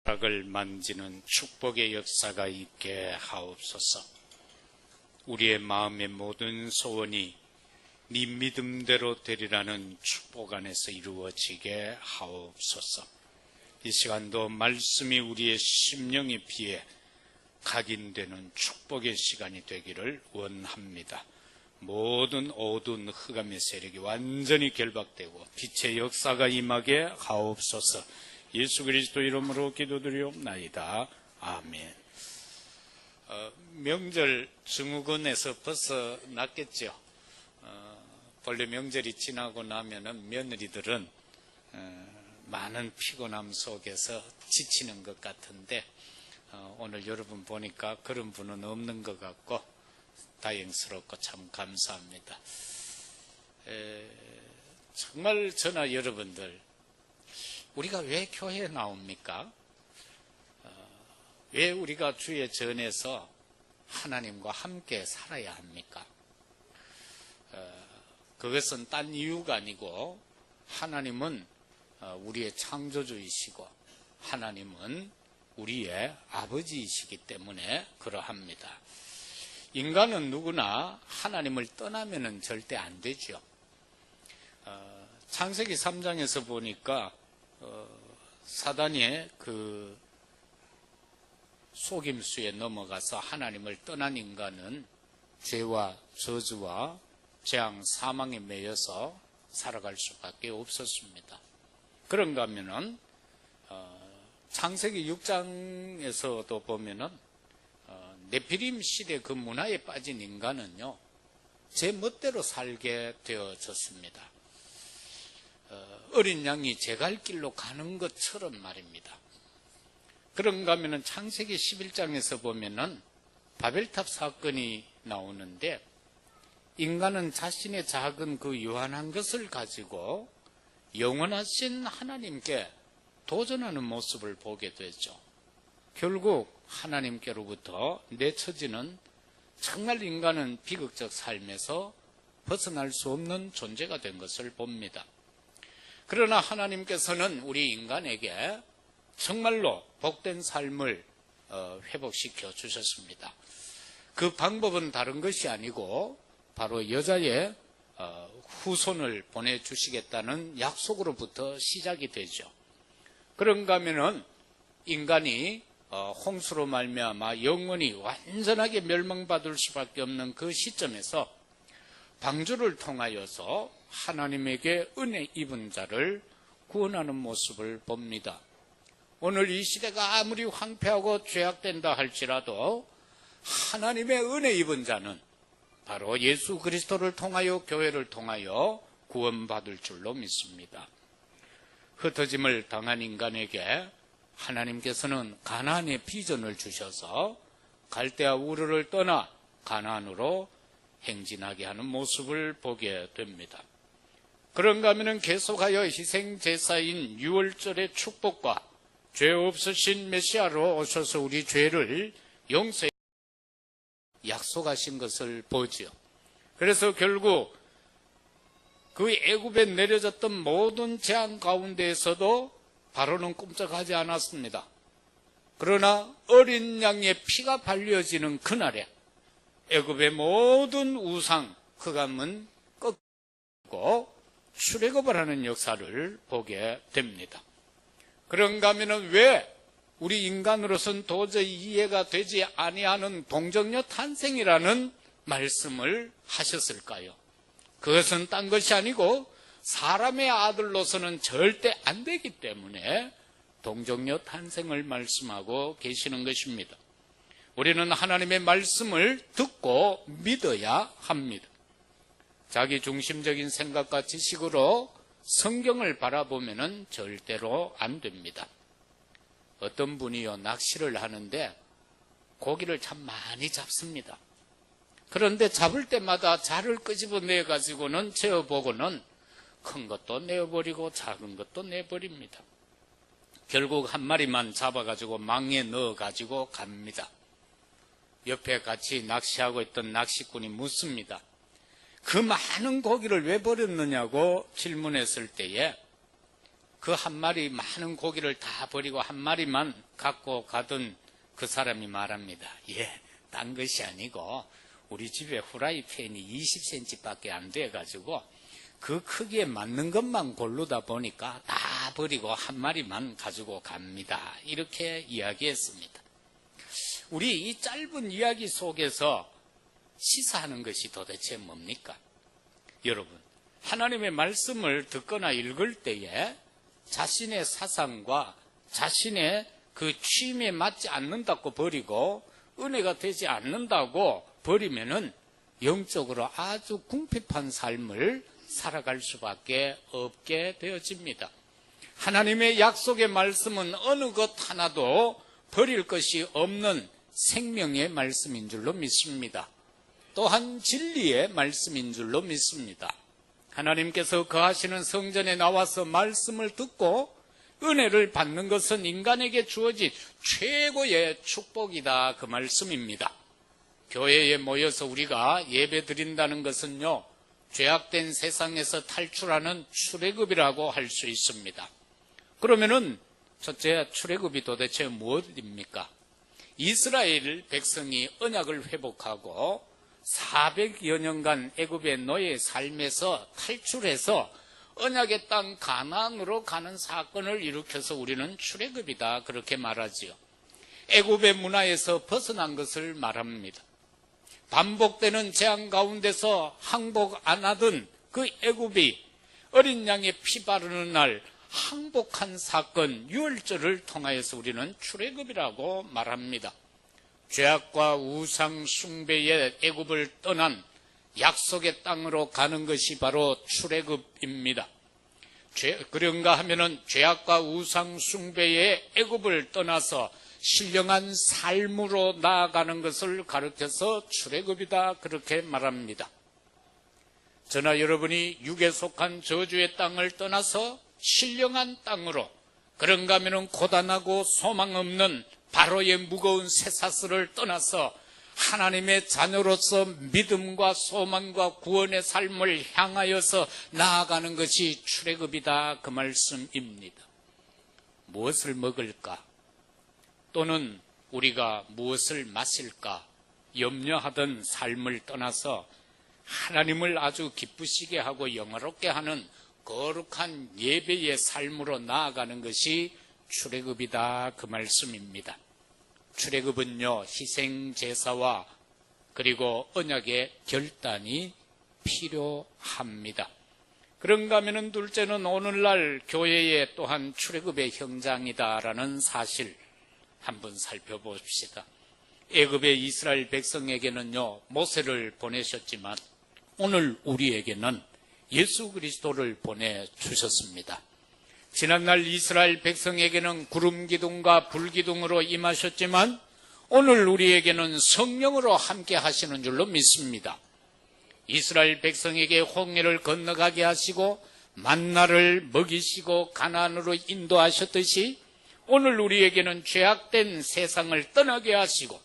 을 만지는 축복의 역사가 있게 하옵소서. 우리의 마음의 모든 소원이 네 믿음대로 되리라는 축복 안에서 이루어지게 하옵소서. 이 시간도 말씀이 우리의 심령의 피에 각인되는 축복의 시간이 되기를 원합니다. 모든 어두운 흑암의 세력이 완전히 결박되고 빛의 역사가 임하게 하옵소서. 예수 그리스도 이름으로 기도드리옵나이다. 아멘. 명절 증후군에서 벗어났겠죠. 본래 명절이 지나고 나면은 며느리들은 많은 피곤함 속에서 지치는 것 같은데 오늘 여러분 보니까 그런 분은 없는 것 같고 다행스럽고 참 감사합니다. 정말 저나 여러분들 우리가 왜 교회에 나옵니까? 왜 우리가 주의 전에서 하나님과 함께 살아야 합니까? 그것은 딴 이유가 아니고 하나님은 우리의 창조주이시고 하나님은 우리의 아버지이시기 때문에 그러합니다. 인간은 누구나 하나님을 떠나면은 절대 안 되죠. 창세기 3장에서 보니까 사단의 그 속임수에 넘어가서 하나님을 떠난 인간은 죄와 저주와 재앙, 사망에 매여서 살아갈 수밖에 없었습니다. 그런가 하면은 창세기 6장에서도 보면은 네피림 시대 그 문화에 빠진 인간은요 제 멋대로 살게 되어졌습니다. 어린 양이 제 갈 길로 가는 것처럼 말입니다. 그런가 하면은 창세기 11장에서 보면은 바벨탑 사건이 나오는데 인간은 자신의 작은 그 유한한 것을 가지고 영원하신 하나님께 도전하는 모습을 보게 되죠. 결국 하나님께로부터 내쳐지는 정말 인간은 비극적 삶에서 벗어날 수 없는 존재가 된 것을 봅니다. 그러나 하나님께서는 우리 인간에게 정말로 복된 삶을 회복시켜 주셨습니다. 그 방법은 다른 것이 아니고 바로 여자의 후손을 보내주시겠다는 약속으로부터 시작이 되죠. 그런가 하면은 인간이 홍수로 말미암아 영원히 완전하게 멸망받을 수밖에 없는 그 시점에서 방주를 통하여서 하나님에게 은혜 입은 자를 구원하는 모습을 봅니다. 오늘 이 시대가 아무리 황폐하고 죄악된다 할지라도 하나님의 은혜 입은 자는 바로 예수 그리스도를 통하여 교회를 통하여 구원받을 줄로 믿습니다. 흩어짐을 당한 인간에게 하나님께서는 가나안의 비전을 주셔서 갈대아 우르를 떠나 가나안으로 행진하게 하는 모습을 보게 됩니다. 그런가 하면 계속하여 희생제사인 유월절의 축복과 죄 없으신 메시아로 오셔서 우리 죄를 용서해 약속하신 것을 보지요. 그래서 결국 그 애굽에 내려졌던 모든 재앙 가운데에서도 바로는 꼼짝하지 않았습니다. 그러나 어린 양의 피가 발려지는 그날에 애굽의 모든 우상 흑암은 꺾고 출애굽을 하는 역사를 보게 됩니다. 그런가 하면 왜 우리 인간으로서는 도저히 이해가 되지 아니하는 동정녀 탄생이라는 말씀을 하셨을까요? 그것은 딴 것이 아니고 사람의 아들로서는 절대 안 되기 때문에 동정녀 탄생을 말씀하고 계시는 것입니다. 우리는 하나님의 말씀을 듣고 믿어야 합니다. 자기 중심적인 생각과 지식으로 성경을 바라보면 절대로 안 됩니다. 어떤 분이요 낚시를 하는데 고기를 참 많이 잡습니다. 그런데 잡을 때마다 자를 끄집어내 가지고는 재어보고는 큰 것도 내어버리고 작은 것도 내버립니다. 결국 한 마리만 잡아가지고 망에 넣어가지고 갑니다. 옆에 같이 낚시하고 있던 낚시꾼이 묻습니다. 그 많은 고기를 왜 버렸느냐고 질문했을 때에 그 한 마리 많은 고기를 다 버리고 한 마리만 갖고 가던 그 사람이 말합니다. 딴 것이 아니고 우리 집에 후라이팬이 20cm밖에 안 돼가지고 그 크기에 맞는 것만 고르다 보니까 다 버리고 한 마리만 가지고 갑니다. 이렇게 이야기했습니다. 우리 이 짧은 이야기 속에서 시사하는 것이 도대체 뭡니까? 여러분, 하나님의 말씀을 듣거나 읽을 때에 자신의 사상과 자신의 그 취임에 맞지 않는다고 버리고 은혜가 되지 않는다고 버리면은 영적으로 아주 궁핍한 삶을 살아갈 수밖에 없게 되어집니다. 하나님의 약속의 말씀은 어느 것 하나도 버릴 것이 없는 생명의 말씀인 줄로 믿습니다. 또한 진리의 말씀인 줄로 믿습니다. 하나님께서 거하시는 성전에 나와서 말씀을 듣고 은혜를 받는 것은 인간에게 주어진 최고의 축복이다, 그 말씀입니다. 교회에 모여서 우리가 예배 드린다는 것은요, 죄악된 세상에서 탈출하는 출애굽이라고 할 수 있습니다. 그러면은 첫째, 출애굽이 도대체 무엇입니까? 이스라엘 백성이 언약을 회복하고 400여 년간 애굽의 노예의 삶에서 탈출해서 언약의 땅 가나안으로 가는 사건을 일으켜서 우리는 출애굽이다, 그렇게 말하지요. 애굽의 문화에서 벗어난 것을 말합니다. 반복되는 재앙 가운데서 항복 안 하던 그 애굽이 어린 양의 피 바르는 날 항복한 사건, 유월절을 통하여서 우리는 출애굽이라고 말합니다. 죄악과 우상 숭배의 애굽을 떠난 약속의 땅으로 가는 것이 바로 출애굽입니다. 그런가 하면은 죄악과 우상 숭배의 애굽을 떠나서 신령한 삶으로 나아가는 것을 가르쳐서 출애굽이다, 그렇게 말합니다. 저나 여러분이 육에 속한 저주의 땅을 떠나서 신령한 땅으로, 그런가 하면은 고단하고 소망 없는 바로의 무거운 쇠사슬을 떠나서 하나님의 자녀로서 믿음과 소망과 구원의 삶을 향하여서 나아가는 것이 출애굽이다, 그 말씀입니다. 무엇을 먹을까? 또는 우리가 무엇을 마실까 염려하던 삶을 떠나서 하나님을 아주 기쁘시게 하고 영화롭게 하는 거룩한 예배의 삶으로 나아가는 것이 출애굽이다, 그 말씀입니다. 출애굽은요, 희생제사와 그리고 언약의 결단이 필요합니다. 그런가 하면 둘째는 오늘날 교회에 또한 출애굽의 현장이다라는 사실 한번 살펴봅시다. 애굽의 이스라엘 백성에게는요, 모세를 보내셨지만 오늘 우리에게는 예수 그리스도를 보내주셨습니다. 지난날 이스라엘 백성에게는 구름 기둥과 불 기둥으로 임하셨지만 오늘 우리에게는 성령으로 함께 하시는 줄로 믿습니다. 이스라엘 백성에게 홍해를 건너가게 하시고 만나를 먹이시고 가나안으로 인도하셨듯이 오늘 우리에게는 죄악된 세상을 떠나게 하시고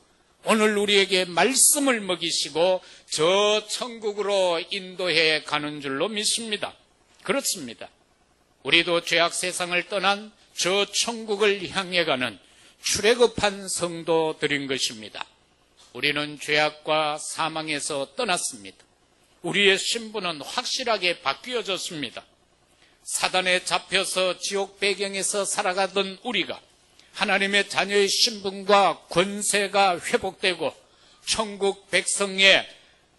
오늘 우리에게 말씀을 먹이시고 저 천국으로 인도해 가는 줄로 믿습니다. 그렇습니다. 우리도 죄악 세상을 떠난 저 천국을 향해 가는 출애굽한 성도들인 것입니다. 우리는 죄악과 사망에서 떠났습니다. 우리의 신분은 확실하게 바뀌어졌습니다. 사단에 잡혀서 지옥 배경에서 살아가던 우리가 하나님의 자녀의 신분과 권세가 회복되고 천국 백성의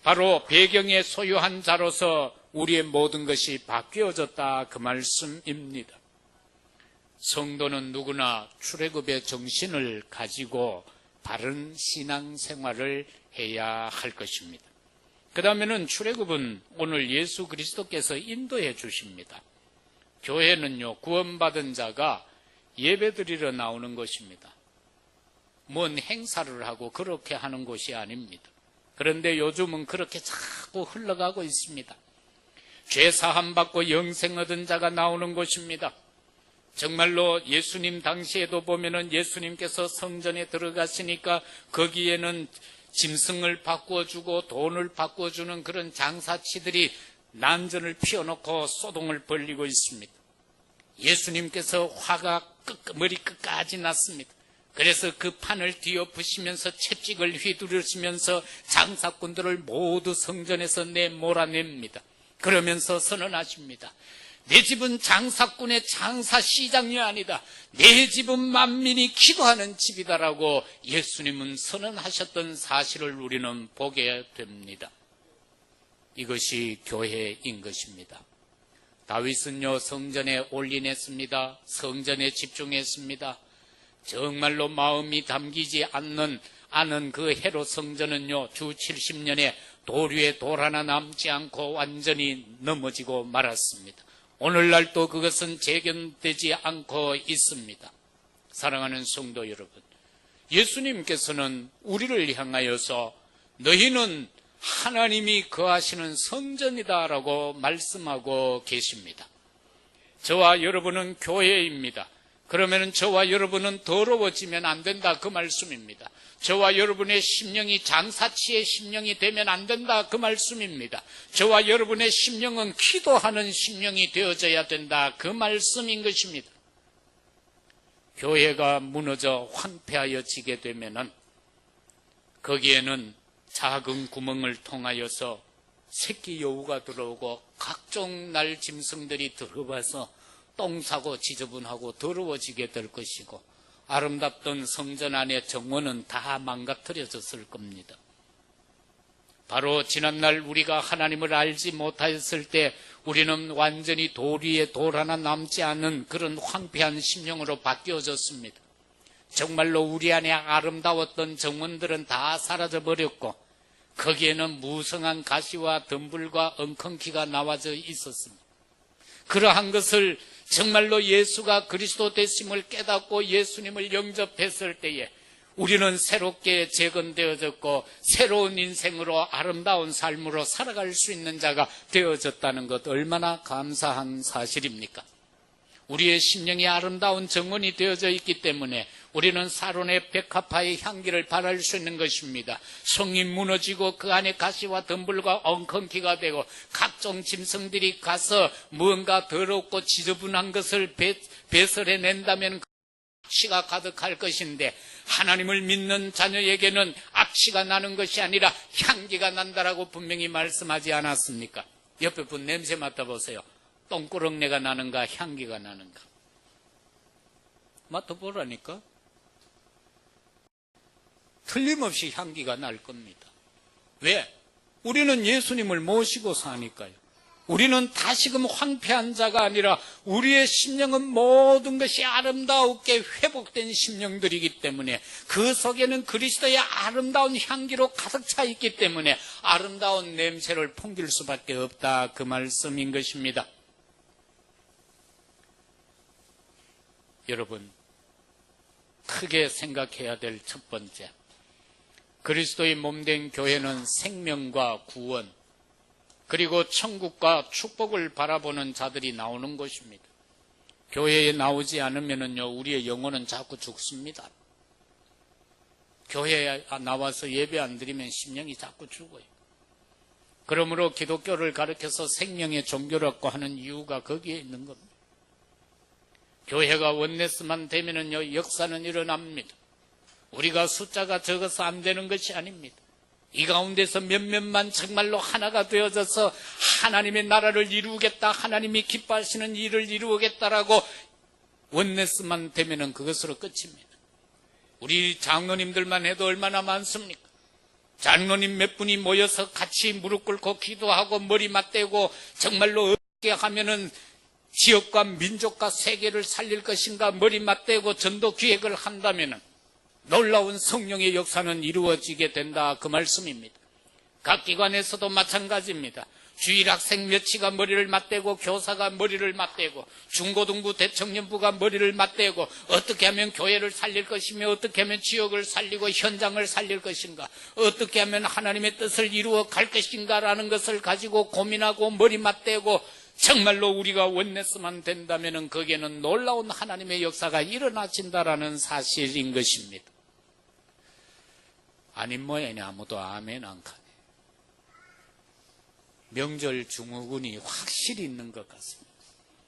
바로 배경에 소유한 자로서 우리의 모든 것이 바뀌어졌다, 그 말씀입니다. 성도는 누구나 출애굽의 정신을 가지고 바른 신앙생활을 해야 할 것입니다. 그 다음에는 출애굽은 오늘 예수 그리스도께서 인도해 주십니다. 교회는요, 구원받은 자가 예배드리러 나오는 것입니다. 뭔 행사를 하고 그렇게 하는 곳이 아닙니다. 그런데 요즘은 그렇게 자꾸 흘러가고 있습니다. 죄 사함 받고 영생 얻은 자가 나오는 곳입니다. 정말로 예수님 당시에도 보면은 예수님께서 성전에 들어가시니까 거기에는 짐승을 바꿔주고 돈을 바꿔주는 그런 장사치들이 난전을 피워놓고 소동을 벌이고 있습니다. 예수님께서 화가 머리끝까지 났습니다. 그래서 그 판을 뒤엎으시면서 채찍을 휘두르시면서 장사꾼들을 모두 성전에서 몰아냅니다. 그러면서 선언하십니다. 내 집은 장사꾼의 장사시장이 아니다. 내 집은 만민이 기도하는 집이다라고 예수님은 선언하셨던 사실을 우리는 보게 됩니다. 이것이 교회인 것입니다. 다윗은요, 성전에 올인했습니다. 성전에 집중했습니다. 정말로 마음이 담기지 않은 그 헤롯 성전은요, 주 70년에 돌 위에 돌 하나 남지 않고 완전히 넘어지고 말았습니다. 오늘날도 그것은 재견되지 않고 있습니다. 사랑하는 성도 여러분, 예수님께서는 우리를 향하여서 너희는 하나님이 거하시는 성전이다라고 말씀하고 계십니다. 저와 여러분은 교회입니다. 그러면 저와 여러분은 더러워지면 안 된다, 그 말씀입니다. 저와 여러분의 심령이 장사치의 심령이 되면 안 된다, 그 말씀입니다. 저와 여러분의 심령은 기도하는 심령이 되어져야 된다, 그 말씀인 것입니다. 교회가 무너져 황폐하여지게 되면은 거기에는 작은 구멍을 통하여서 새끼 여우가 들어오고 각종 날 짐승들이 들어와서 똥 싸고 지저분하고 더러워지게 될 것이고, 아름답던 성전 안의 정원은 다 망가뜨려졌을 겁니다. 바로 지난날 우리가 하나님을 알지 못하였을 때 우리는 완전히 돌 위에 돌 하나 남지 않은 그런 황폐한 심령으로 바뀌어졌습니다. 정말로 우리 안에 아름다웠던 정원들은 다 사라져버렸고 거기에는 무성한 가시와 덤불과 엉겅퀴가 나와져 있었습니다. 그러한 것을 정말로 예수가 그리스도 되심을 깨닫고 예수님을 영접했을 때에 우리는 새롭게 재건되어졌고 새로운 인생으로 아름다운 삶으로 살아갈 수 있는 자가 되어졌다는 것, 얼마나 감사한 사실입니까? 우리의 심령이 아름다운 정원이 되어져 있기 때문에 우리는 사론의 백합화의 향기를 발할 수 있는 것입니다. 성이 무너지고 그 안에 가시와 덤불과 엉겅퀴가 되고 각종 짐승들이 가서 무언가 더럽고 지저분한 것을 배설해낸다면 악취가 가득할 것인데, 하나님을 믿는 자녀에게는 악취가 나는 것이 아니라 향기가 난다라고 분명히 말씀하지 않았습니까? 옆에 분 냄새 맡아보세요. 똥꾸렁내가 나는가 향기가 나는가 맡아보라니까. 틀림없이 향기가 날 겁니다. 왜? 우리는 예수님을 모시고 사니까요. 우리는 다시금 황폐한 자가 아니라 우리의 심령은 모든 것이 아름다우게 회복된 심령들이기 때문에 그 속에는 그리스도의 아름다운 향기로 가득 차 있기 때문에 아름다운 냄새를 풍길 수밖에 없다, 그 말씀인 것입니다. 여러분, 크게 생각해야 될 첫 번째, 그리스도의 몸된 교회는 생명과 구원, 그리고 천국과 축복을 바라보는 자들이 나오는 것입니다. 교회에 나오지 않으면요, 우리의 영혼은 자꾸 죽습니다. 교회에 나와서 예배 안 드리면 심령이 자꾸 죽어요. 그러므로 기독교를 가르쳐서 생명의 종교라고 하는 이유가 거기에 있는 겁니다. 교회가 원네스만 되면요, 역사는 일어납니다. 우리가 숫자가 적어서 안 되는 것이 아닙니다. 이 가운데서 몇몇만 정말로 하나가 되어져서 하나님의 나라를 이루겠다, 하나님이 기뻐하시는 일을 이루겠다라고 원네스만 되면은 그것으로 끝입니다. 우리 장로님들만 해도 얼마나 많습니까? 장로님 몇 분이 모여서 같이 무릎 꿇고 기도하고 머리 맞대고 정말로 어떻게 하면은 지역과 민족과 세계를 살릴 것인가 머리 맞대고 전도 기획을 한다면은 놀라운 성령의 역사는 이루어지게 된다, 그 말씀입니다. 각 기관에서도 마찬가지입니다. 주일학생 몇이가 머리를 맞대고 교사가 머리를 맞대고 중고등부 대청년부가 머리를 맞대고 어떻게 하면 교회를 살릴 것이며 어떻게 하면 지역을 살리고 현장을 살릴 것인가, 어떻게 하면 하나님의 뜻을 이루어 갈 것인가라는 것을 가지고 고민하고 머리 맞대고 정말로 우리가 원네스만 된다면 거기에는 놀라운 하나님의 역사가 일어나진다라는 사실인 것입니다. 아닌 모양이 아무도 아멘 안 가네. 명절 증후군이 확실히 있는 것 같습니다.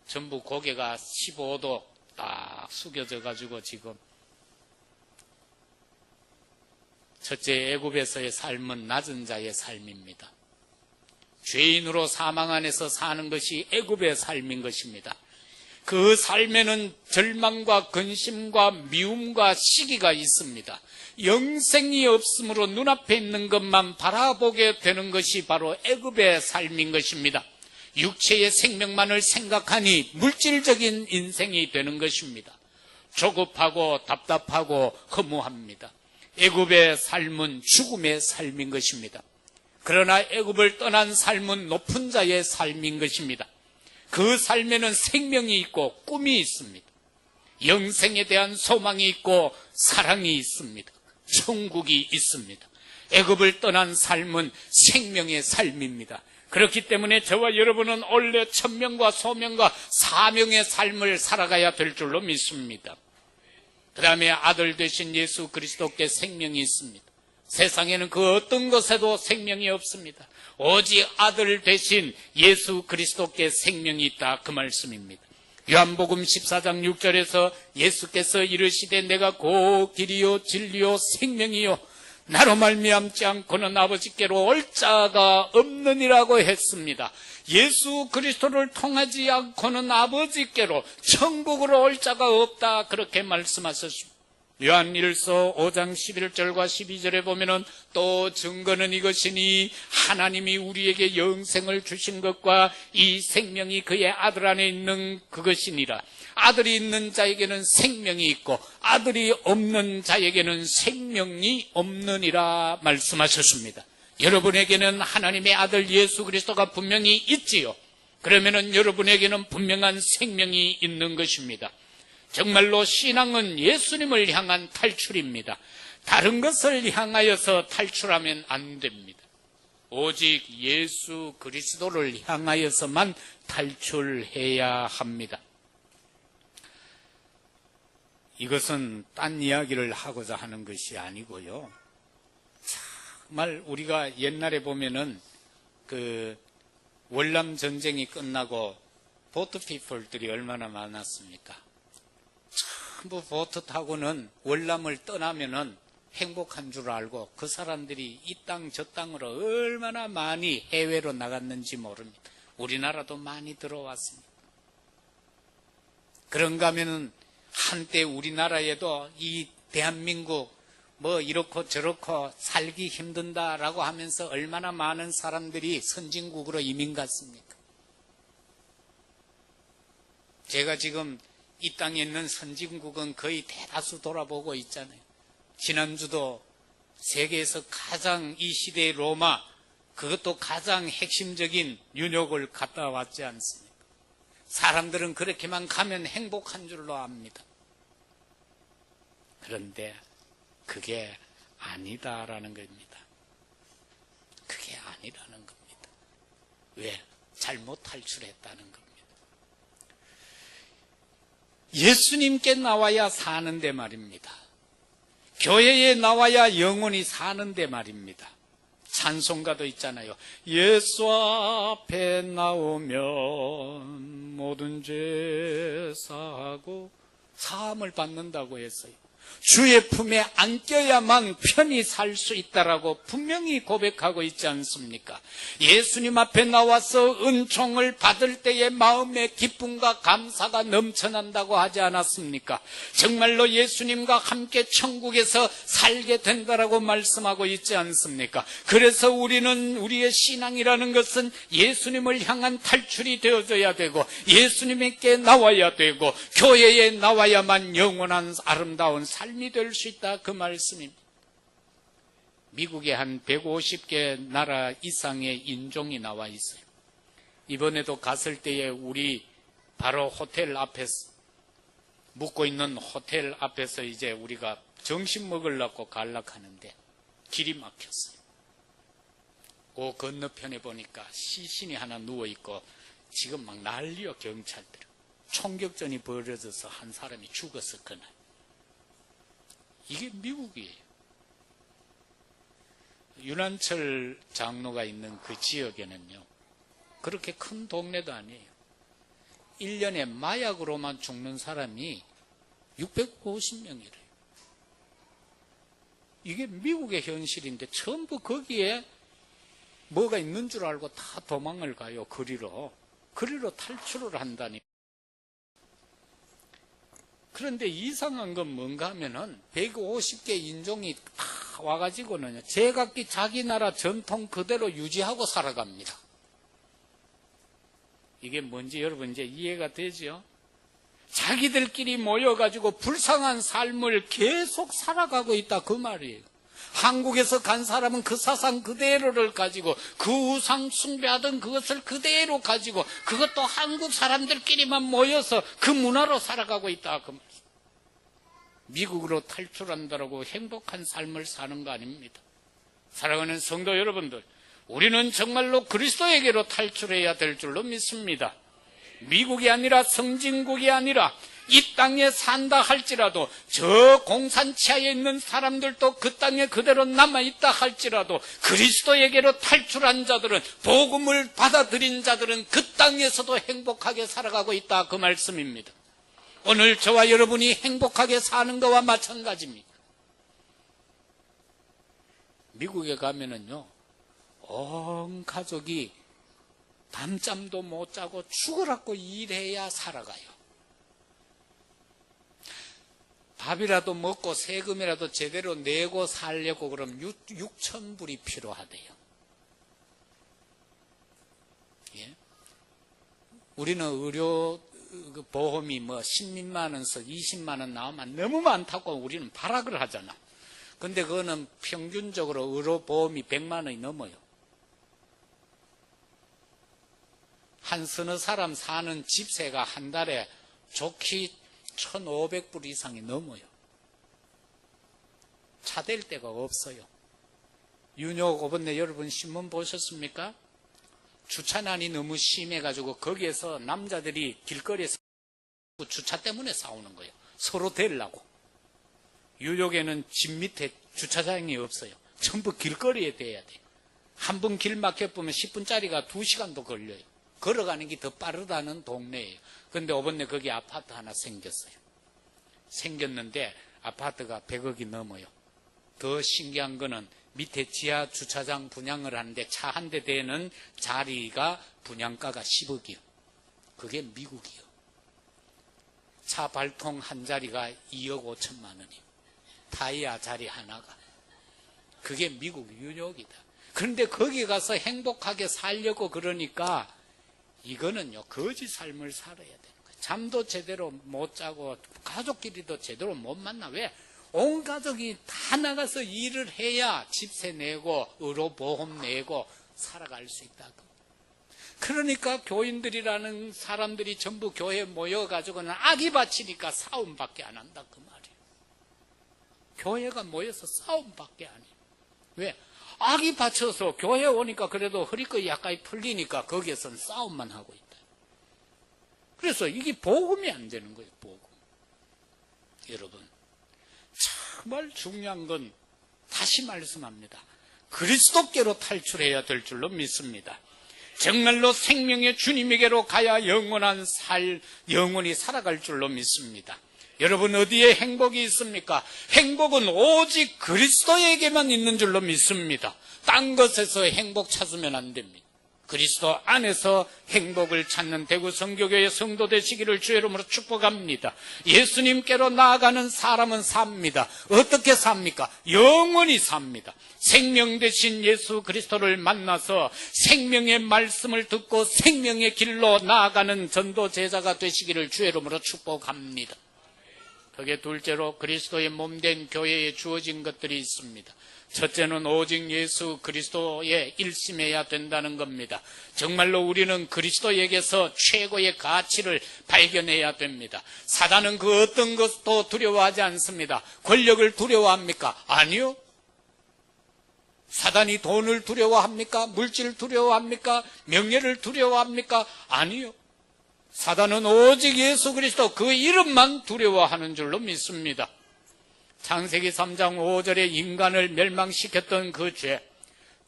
전부 고개가 15도 딱 숙여져 가지고 지금 첫째, 애굽에서의 삶은 낮은 자의 삶입니다. 죄인으로 사망 안에서 사는 것이 애굽의 삶인 것입니다. 그 삶에는 절망과 근심과 미움과 시기가 있습니다. 영생이 없으므로 눈앞에 있는 것만 바라보게 되는 것이 바로 애굽의 삶인 것입니다. 육체의 생명만을 생각하니 물질적인 인생이 되는 것입니다. 조급하고 답답하고 허무합니다. 애굽의 삶은 죽음의 삶인 것입니다. 그러나 애굽을 떠난 삶은 높은 자의 삶인 것입니다. 그 삶에는 생명이 있고 꿈이 있습니다. 영생에 대한 소망이 있고 사랑이 있습니다. 천국이 있습니다. 애굽을 떠난 삶은 생명의 삶입니다. 그렇기 때문에 저와 여러분은 원래 천명과 소명과 사명의 삶을 살아가야 될 줄로 믿습니다. 그 다음에 아들 되신 예수 그리스도께 생명이 있습니다. 세상에는 그 어떤 것에도 생명이 없습니다. 오직 아들 되신 예수 그리스도께 생명이 있다, 그 말씀입니다. 요한복음 14장 6절에서 예수께서 이르시되 내가 곧 길이요 진리요 생명이요 나로 말미암지 않고는 아버지께로 올 자가 없느니라고 했습니다. 예수 그리스도를 통하지 않고는 아버지께로 천국으로 올 자가 없다, 그렇게 말씀하셨습니다. 요한일서 5장 11절과 12절에 보면은 또 증거는 이것이니 하나님이 우리에게 영생을 주신 것과 이 생명이 그의 아들 안에 있는 그것이니라. 아들이 있는 자에게는 생명이 있고 아들이 없는 자에게는 생명이 없느니라 말씀하셨습니다. 여러분에게는 하나님의 아들 예수 그리스도가 분명히 있지요. 그러면은 여러분에게는 분명한 생명이 있는 것입니다. 정말로 신앙은 예수님을 향한 탈출입니다. 다른 것을 향하여서 탈출하면 안 됩니다. 오직 예수 그리스도를 향하여서만 탈출해야 합니다. 이것은 딴 이야기를 하고자 하는 것이 아니고요. 정말 우리가 옛날에 보면은 그 월남 전쟁이 끝나고 보트 피플들이 얼마나 많았습니까? 전부 보트 타고는 월남을 떠나면은 행복한 줄 알고 그 사람들이 이 땅 저 땅으로 얼마나 많이 해외로 나갔는지 모릅니다. 우리나라도 많이 들어왔습니다. 그런가 하면은 한때 우리나라에도 이 대한민국 뭐 이렇고 저렇고 살기 힘든다라고 하면서 얼마나 많은 사람들이 선진국으로 이민 갔습니까? 제가 지금 이 땅에 있는 선진국은 거의 대다수 돌아보고 있잖아요. 지난주도 세계에서 가장 이 시대의 로마, 그것도 가장 핵심적인 뉴욕을 갔다 왔지 않습니까? 사람들은 그렇게만 가면 행복한 줄로 압니다. 그런데 그게 아니다라는 겁니다. 그게 아니라는 겁니다. 왜? 잘못 탈출했다는 겁니다. 예수님께 나와야 사는데 말입니다. 교회에 나와야 영원히 사는데 말입니다. 찬송가도 있잖아요. 예수 앞에 나오면 모든 죄 사하고 사함을 받는다고 했어요. 주의 품에 안겨야만 편히 살 수 있다라고 분명히 고백하고 있지 않습니까? 예수님 앞에 나와서 은총을 받을 때의 마음의 기쁨과 감사가 넘쳐난다고 하지 않았습니까? 정말로 예수님과 함께 천국에서 살게 된다라고 말씀하고 있지 않습니까? 그래서 우리는 우리의 신앙이라는 것은 예수님을 향한 탈출이 되어져야 되고 예수님께 나와야 되고 교회에 나와야만 영원한 아름다운 삶이 될 수 있다, 그 말씀입니다. 미국에 한 150개 나라 이상의 인종이 나와 있어요. 이번에도 갔을 때에 우리 바로 호텔 앞에서 묵고 있는 호텔 앞에서 이제 우리가 점심 먹으려고 갈락하는데 길이 막혔어요. 그 건너편에 보니까 시신이 하나 누워있고 지금 막 난리요. 경찰들 총격전이 벌어져서 한 사람이 죽었어. 그날. 이게 미국이에요. 윤한철 장로가 있는 그 지역에는요, 그렇게 큰 동네도 아니에요. 1년에 마약으로만 죽는 사람이 650명이래요. 이게 미국의 현실인데 전부 거기에 뭐가 있는 줄 알고 다 도망을 가요. 그리로 탈출을 한다니. 그런데 이상한 건 뭔가 하면은 150개 인종이 다 와가지고는 제각기 자기 나라 전통 그대로 유지하고 살아갑니다. 이게 뭔지 여러분 이제 이해가 되죠? 자기들끼리 모여가지고 불쌍한 삶을 계속 살아가고 있다 그 말이에요. 한국에서 간 사람은 그 사상 그대로를 가지고 그 우상 숭배하던 그것을 그대로 가지고 그것도 한국 사람들끼리만 모여서 그 문화로 살아가고 있다 그 말이에요. 미국으로 탈출한다라고 행복한 삶을 사는 거 아닙니다. 사랑하는 성도 여러분들, 우리는 정말로 그리스도에게로 탈출해야 될 줄로 믿습니다. 미국이 아니라 성진국이 아니라 이 땅에 산다 할지라도 저 공산치하에 있는 사람들도 그 땅에 그대로 남아있다 할지라도 그리스도에게로 탈출한 자들은, 복음을 받아들인 자들은 그 땅에서도 행복하게 살아가고 있다 그 말씀입니다. 오늘 저와 여러분이 행복하게 사는 것과 마찬가지입니다. 미국에 가면은요, 온 가족이 밤잠도 못 자고 죽으라고 일해야 살아가요. 밥이라도 먹고 세금이라도 제대로 내고 살려고 그러면 6,000불이 필요하대요. 예? 우리는 의료 보험이 뭐 10만 원서 20만 원 나오면 너무 많다고 우리는 발악을 하잖아. 근데 그거는 평균적으로 의료 보험이 100만 원이 넘어요. 한 서너 사람 사는 집세가 한 달에 좋게 1,500불 이상이 넘어요. 차 댈 데가 없어요. 윤효 이번에 여러분 신문 보셨습니까? 주차난이 너무 심해가지고 거기에서 남자들이 길거리에서 주차 때문에 싸우는 거예요. 서로 대려고. 뉴욕에는 집 밑에 주차장이 없어요. 전부 길거리에 대야 돼요. 한 번 길 막혀보면 10분짜리가 2시간도 걸려요. 걸어가는 게 더 빠르다는 동네예요. 그런데 이번에 거기 아파트 하나 생겼어요. 생겼는데 아파트가 100억이 넘어요. 더 신기한 거는 밑에 지하 주차장 분양을 하는데 차 한 대 대는 자리가 분양가가 10억이요. 그게 미국이요. 차 발통 한 자리가 2억 5천만 원이요. 타이어 자리 하나가. 그게 미국 뉴욕이다. 그런데 거기 가서 행복하게 살려고 그러니까 이거는요, 거지 삶을 살아야 되는 거예요. 잠도 제대로 못 자고 가족끼리도 제대로 못 만나. 왜? 온 가족이 다 나가서 일을 해야 집세 내고 의료보험 내고 살아갈 수 있다고. 그러니까 교인들이라는 사람들이 전부 교회에 모여가지고는 악이 바치니까 싸움밖에 안 한다 그 말이에요. 교회가 모여서 싸움밖에 안 해요. 왜? 악이 바쳐서 교회 오니까 그래도 허리끈이 약간 풀리니까 거기에서는 싸움만 하고 있다. 그래서 이게 복음이 안 되는 거예요. 복음. 여러분, 정말 중요한 건 다시 말씀합니다. 그리스도께로 탈출해야 될 줄로 믿습니다. 정말로 생명의 주님에게로 가야 영원히 살아갈 줄로 믿습니다. 여러분, 어디에 행복이 있습니까? 행복은 오직 그리스도에게만 있는 줄로 믿습니다. 딴 것에서 행복 찾으면 안 됩니다. 그리스도 안에서 행복을 찾는 대구 성교교회 성도 되시기를 주의 이름으로 축복합니다. 예수님께로 나아가는 사람은 삽니다. 어떻게 삽니까? 영원히 삽니다. 생명 되신 예수 그리스도를 만나서 생명의 말씀을 듣고 생명의 길로 나아가는 전도 제자가 되시기를 주의 이름으로 축복합니다. 그게 둘째로 그리스도의 몸된 교회에 주어진 것들이 있습니다. 첫째는 오직 예수 그리스도에 일심해야 된다는 겁니다. 정말로 우리는 그리스도에게서 최고의 가치를 발견해야 됩니다. 사단은 그 어떤 것도 두려워하지 않습니다. 권력을 두려워합니까? 아니요. 사단이 돈을 두려워합니까? 물질을 두려워합니까? 명예를 두려워합니까? 아니요. 사단은 오직 예수 그리스도 그 이름만 두려워하는 줄로 믿습니다. 창세기 3장 5절에 인간을 멸망시켰던 그 죄,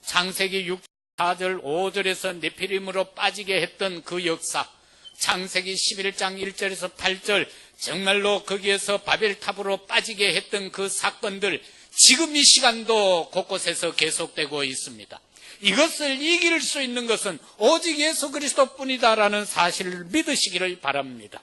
창세기 6장 4절 5절에서 네피림으로 빠지게 했던 그 역사, 창세기 11장 1절에서 8절 정말로 거기에서 바벨탑으로 빠지게 했던 그 사건들, 지금 이 시간도 곳곳에서 계속되고 있습니다. 이것을 이길 수 있는 것은 오직 예수 그리스도뿐이다라는 사실을 믿으시기를 바랍니다.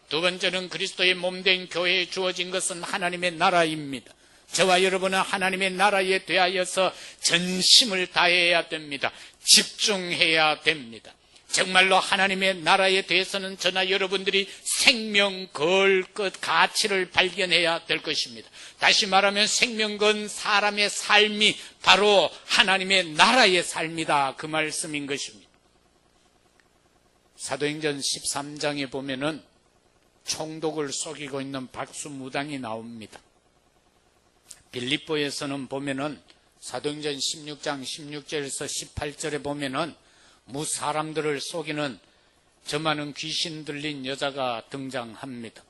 두 번째는 그리스도의 몸된 교회에 주어진 것은 하나님의 나라입니다. 저와 여러분은 하나님의 나라에 대하여서 전심을 다해야 됩니다. 집중해야 됩니다. 정말로 하나님의 나라에 대해서는 저나 여러분들이 생명 걸 것 가치를 발견해야 될 것입니다. 다시 말하면 생명건 사람의 삶이 바로 하나님의 나라의 삶이다, 그 말씀인 것입니다. 사도행전 13장에 보면은 총독을 속이고 있는 박수무당이 나옵니다. 빌립보에서는 보면은 사도행전 16장 16절에서 18절에 보면은 무사람들을 속이는 저 많은 귀신 들린 여자가 등장합니다.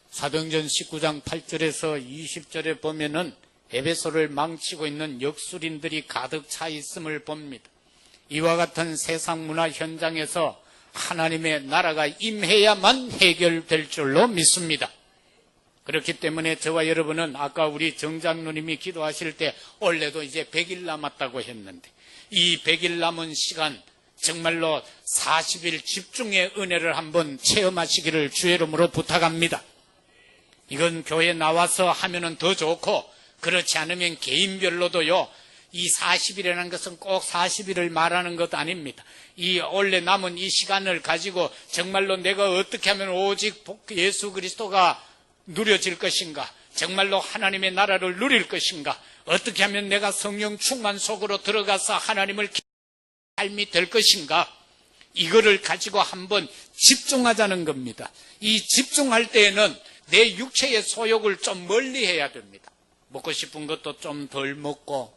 사도행전 19장 8절에서 20절에 보면은 에베소를 망치고 있는 역술인들이 가득 차 있음을 봅니다. 이와 같은 세상 문화 현장에서 하나님의 나라가 임해야만 해결될 줄로 믿습니다. 그렇기 때문에 저와 여러분은 아까 우리 정장로님이 기도하실 때 올해도 이제 100일 남았다고 했는데, 이 100일 남은 시간 정말로 40일 집중의 은혜를 한번 체험하시기를 주의 이름으로 부탁합니다. 이건 교회에 나와서 하면은 더 좋고, 그렇지 않으면 개인별로도요, 이 40일이라는 것은 꼭 40일을 말하는 것 아닙니다. 이 올해 남은 이 시간을 가지고 정말로 내가 어떻게 하면 오직 예수 그리스도가 누려질 것인가, 정말로 하나님의 나라를 누릴 것인가, 어떻게 하면 내가 성령 충만 속으로 들어가서 하나님을 삶이 될 것인가, 이거를 가지고 한번 집중하자는 겁니다. 이 집중할 때에는 내 육체의 소욕을 좀 멀리 해야 됩니다. 먹고 싶은 것도 좀 덜 먹고,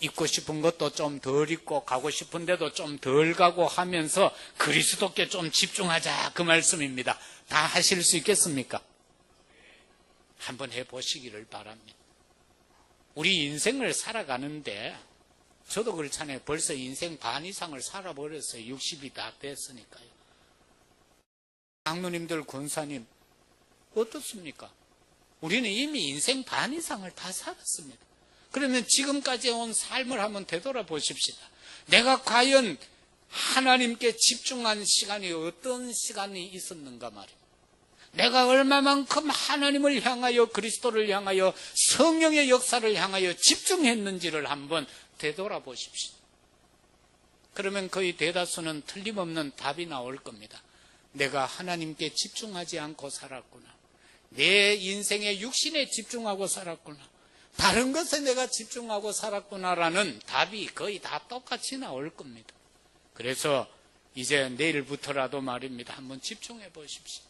입고 싶은 것도 좀 덜 입고, 가고 싶은 데도 좀 덜 가고 하면서 그리스도께 좀 집중하자, 그 말씀입니다. 다 하실 수 있겠습니까? 한번 해보시기를 바랍니다. 우리 인생을 살아가는데, 저도 그렇잖아요. 벌써 인생 반 이상을 살아버렸어요. 60이 다 됐으니까요. 장로님들, 권사님 어떻습니까? 우리는 이미 인생 반 이상을 다 살았습니다. 그러면 지금까지 온 삶을 한번 되돌아보십시다. 내가 과연 하나님께 집중한 시간이 어떤 시간이 있었는가 말이에요. 내가 얼마만큼 하나님을 향하여, 그리스도를 향하여, 성령의 역사를 향하여 집중했는지를 한번 되돌아보십시오. 그러면 거의 대다수는 틀림없는 답이 나올 겁니다. 내가 하나님께 집중하지 않고 살았구나. 내 인생의 육신에 집중하고 살았구나. 다른 것에 내가 집중하고 살았구나라는 답이 거의 다 똑같이 나올 겁니다. 그래서 이제 내일부터라도 말입니다. 한번 집중해 보십시오.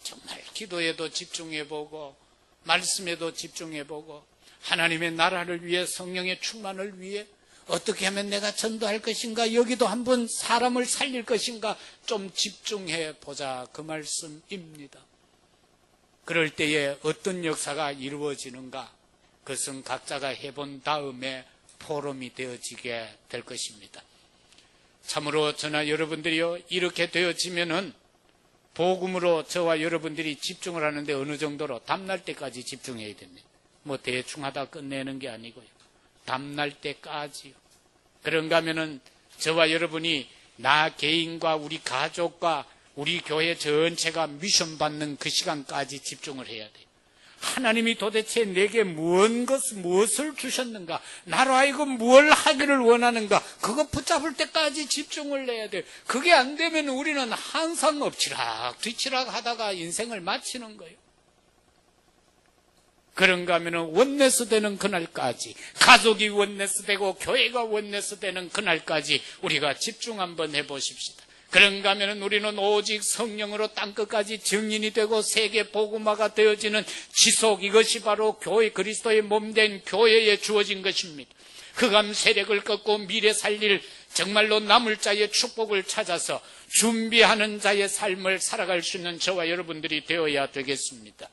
정말 기도에도 집중해보고, 말씀에도 집중해보고, 하나님의 나라를 위해, 성령의 충만을 위해 어떻게 하면 내가 전도할 것인가, 여기도 한번 사람을 살릴 것인가 좀 집중해보자, 그 말씀입니다. 그럴 때에 어떤 역사가 이루어지는가, 그것은 각자가 해본 다음에 포럼이 되어지게 될 것입니다. 참으로 저나 여러분들이요, 이렇게 되어지면은 복음으로 저와 여러분들이 집중을 하는데 어느 정도로 답날 때까지 집중해야 됩니다. 뭐 대충 하다 끝내는 게 아니고요. 답날 때까지요. 그런가 하면은 저와 여러분이 나 개인과 우리 가족과 우리 교회 전체가 미션 받는 그 시간까지 집중을 해야 돼요. 하나님이 도대체 내게 무엇을 주셨는가, 나로 하여금 뭘 하기를 원하는가, 그거 붙잡을 때까지 집중을 해야 돼요. 그게 안 되면 우리는 항상 엎치락 뒤치락 하다가 인생을 마치는 거예요. 그런가 하면 원네스 되는 그날까지, 가족이 원네스 되고 교회가 원네스 되는 그날까지 우리가 집중 한번 해보십시다. 그런가 하면 우리는 오직 성령으로 땅끝까지 증인이 되고 세계 복음화가 되어지는 지속, 이것이 바로 교회, 그리스도의 몸된 교회에 주어진 것입니다. 흑암 세력을 꺾고 미래 살릴 정말로 남을 자의 축복을 찾아서 준비하는 자의 삶을 살아갈 수 있는 저와 여러분들이 되어야 되겠습니다.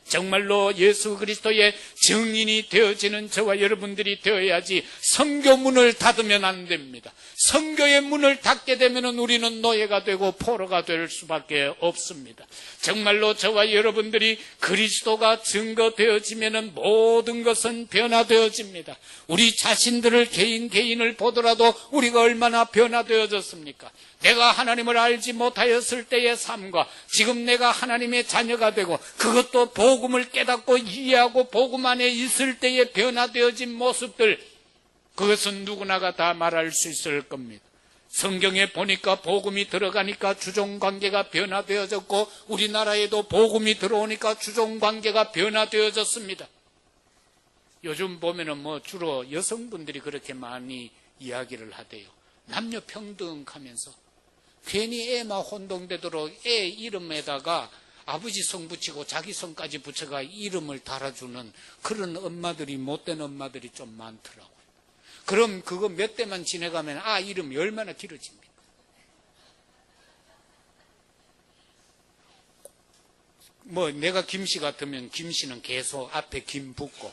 정말로 예수 그리스도의 증인이 되어지는 저와 여러분들이 되어야지 선교문을 닫으면 안 됩니다. 선교의 문을 닫게 되면 우리는 노예가 되고 포로가 될 수밖에 없습니다. 정말로 저와 여러분들이 그리스도가 증거되어지면 모든 것은 변화되어집니다. 우리 자신들을 개인을 보더라도 우리가 얼마나 변화되어졌습니까? 내가 하나님을 알지 못하였을 때의 삶과 지금 내가 하나님의 자녀가 되고 그것도 복음을 깨닫고 이해하고 복음 안에 있을 때에 변화되어진 모습들, 그것은 누구나가 다 말할 수 있을 겁니다. 성경에 보니까 복음이 들어가니까 주종관계가 변화되어졌고 우리나라에도 복음이 들어오니까 주종관계가 변화되어졌습니다. 요즘 보면은 주로 여성분들이 그렇게 많이 이야기를 하대요. 남녀 평등하면서 괜히 애만 혼동되도록 애 이름에다가 아버지 성 붙이고 자기 성까지 붙여가 이름을 달아주는 그런 엄마들이, 못된 엄마들이 좀 많더라고요. 그럼 그거 몇 대만 지내가면 이름이 얼마나 길어집니까? 내가 김씨 같으면 김씨는 계속 앞에 김 붙고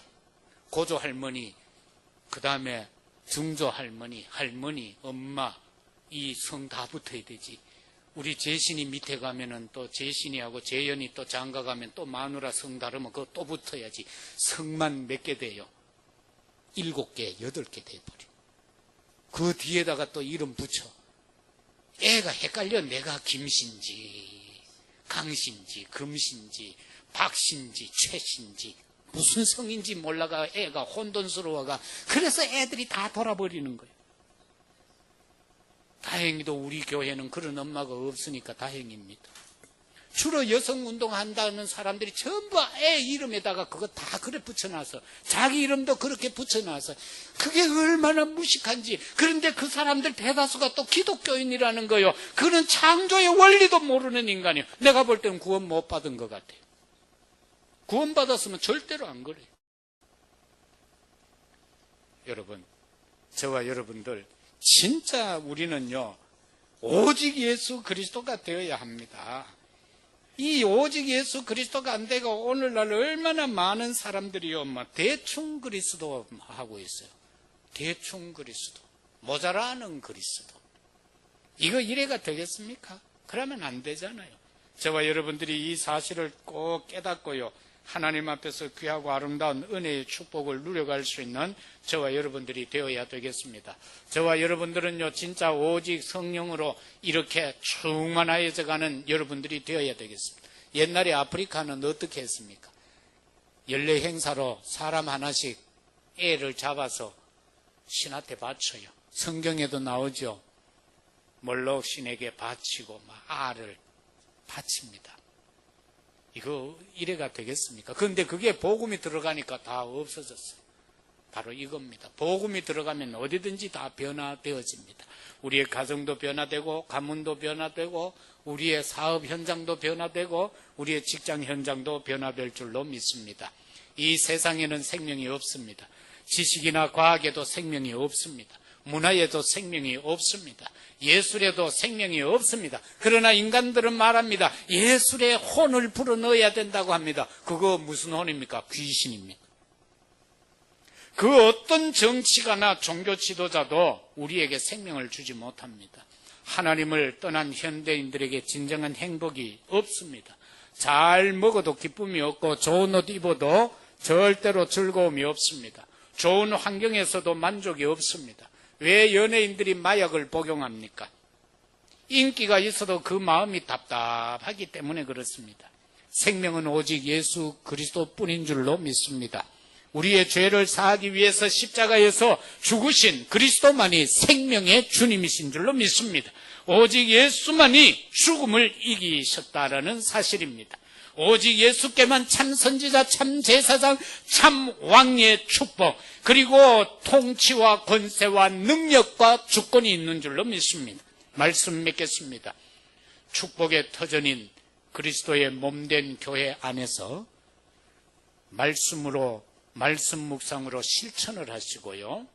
고조 할머니, 그 다음에 증조 할머니, 할머니, 엄마, 이 성 다 붙어야 되지. 우리 재신이 밑에 가면은 또 재신이하고 재연이 또 장가 가면 또 마누라 성 다르면 그거 또 붙어야지. 성만 몇 개 돼요? 7개, 8개 돼버려. 그 뒤에다가 또 이름 붙여. 애가 헷갈려. 내가 김신지, 강신지, 금신지, 박신지, 최신지. 무슨 성인지 몰라가 애가 혼돈스러워가. 그래서 애들이 다 돌아버리는 거예요. 다행히도 우리 교회는 그런 엄마가 없으니까 다행입니다. 주로 여성운동 한다는 사람들이 전부 애 이름에다가 그거 다 그래 붙여놔서 자기 이름도 그렇게 붙여놔서 그게 얼마나 무식한지. 그런데 그 사람들 대다수가 또 기독교인이라는 거요. 그는 창조의 원리도 모르는 인간이에요. 내가 볼 때는 구원 못 받은 것 같아요. 구원 받았으면 절대로 안 그래요. 여러분, 저와 여러분들 진짜 우리는요 오직 예수 그리스도가 되어야 합니다. 이 오직 예수 그리스도가 안 되고 오늘날 얼마나 많은 사람들이요 대충 그리스도 하고 있어요. 대충 그리스도, 모자라는 그리스도. 이거 이래가 되겠습니까? 그러면 안 되잖아요. 저와 여러분들이 이 사실을 꼭 깨닫고요 하나님 앞에서 귀하고 아름다운 은혜의 축복을 누려갈 수 있는 저와 여러분들이 되어야 되겠습니다. 저와 여러분들은요 진짜 오직 성령으로 이렇게 충만하여져 가는 여러분들이 되어야 되겠습니다. 옛날에 아프리카는 어떻게 했습니까? 연례 행사로 사람 하나씩 애를 잡아서 신한테 바쳐요. 성경에도 나오죠. 몰록 신에게 바치고 알을 바칩니다. 이거 이래가 되겠습니까? 그런데 그게 복음이 들어가니까 다 없어졌어요. 바로 이겁니다. 복음이 들어가면 어디든지 다 변화되어집니다. 우리의 가정도 변화되고 가문도 변화되고 우리의 사업 현장도 변화되고 우리의 직장 현장도 변화될 줄로 믿습니다. 이 세상에는 생명이 없습니다. 지식이나 과학에도 생명이 없습니다. 문화에도 생명이 없습니다. 예술에도 생명이 없습니다. 그러나 인간들은 말합니다. 예술에 혼을 불어넣어야 된다고 합니다. 그거 무슨 혼입니까? 귀신입니다. 그 어떤 정치가나 종교 지도자도 우리에게 생명을 주지 못합니다. 하나님을 떠난 현대인들에게 진정한 행복이 없습니다. 잘 먹어도 기쁨이 없고 좋은 옷 입어도 절대로 즐거움이 없습니다. 좋은 환경에서도 만족이 없습니다. 왜 연예인들이 마약을 복용합니까? 인기가 있어도 그 마음이 답답하기 때문에 그렇습니다. 생명은 오직 예수 그리스도뿐인 줄로 믿습니다. 우리의 죄를 사하기 위해서 십자가에서 죽으신 그리스도만이 생명의 주님이신 줄로 믿습니다. 오직 예수만이 죽음을 이기셨다라는 사실입니다. 오직 예수께만 참 선지자, 참 제사장, 참 왕의 축복, 그리고 통치와 권세와 능력과 주권이 있는 줄로 믿습니다. 말씀 맺겠습니다. 축복의 터전인 그리스도의 몸된 교회 안에서 말씀으로, 말씀 묵상으로 실천을 하시고요.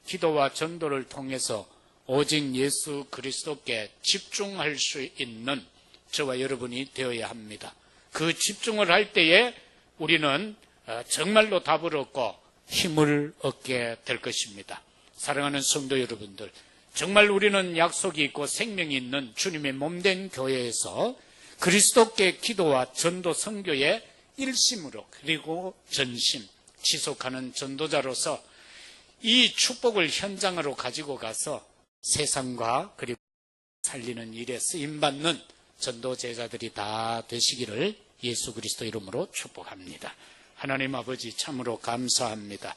기도와 전도를 통해서 오직 예수 그리스도께 집중할 수 있는 저와 여러분이 되어야 합니다. 그 집중을 할 때에 우리는 정말로 답을 얻고 힘을 얻게 될 것입니다. 사랑하는 성도 여러분들, 정말 우리는 약속이 있고 생명이 있는 주님의 몸된 교회에서 그리스도께 기도와 전도 선교의 일심으로 그리고 전심 지속하는 전도자로서 이 축복을 현장으로 가지고 가서 세상과 그리고 살리는 일에 쓰임받는 전도 제자들이 다 되시기를 예수 그리스도 이름으로 축복합니다. 하나님 아버지 참으로 감사합니다.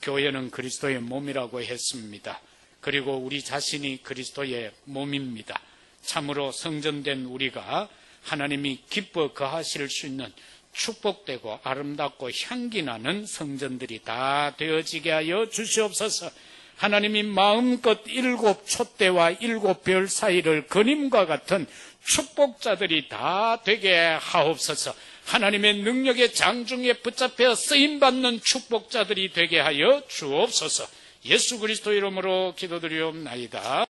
교회는 그리스도의 몸이라고 했습니다. 그리고 우리 자신이 그리스도의 몸입니다. 참으로 성전된 우리가 하나님이 기뻐 거하실 수 있는 축복되고 아름답고 향기나는 성전들이 다 되어지게 하여 주시옵소서. 하나님이 마음껏 7 촛대와 7 별 사이를 그림과 같은 축복자들이 다 되게 하옵소서. 하나님의 능력의 장중에 붙잡혀 쓰임받는 축복자들이 되게 하여 주옵소서. 예수 그리스도 이름으로 기도드리옵나이다.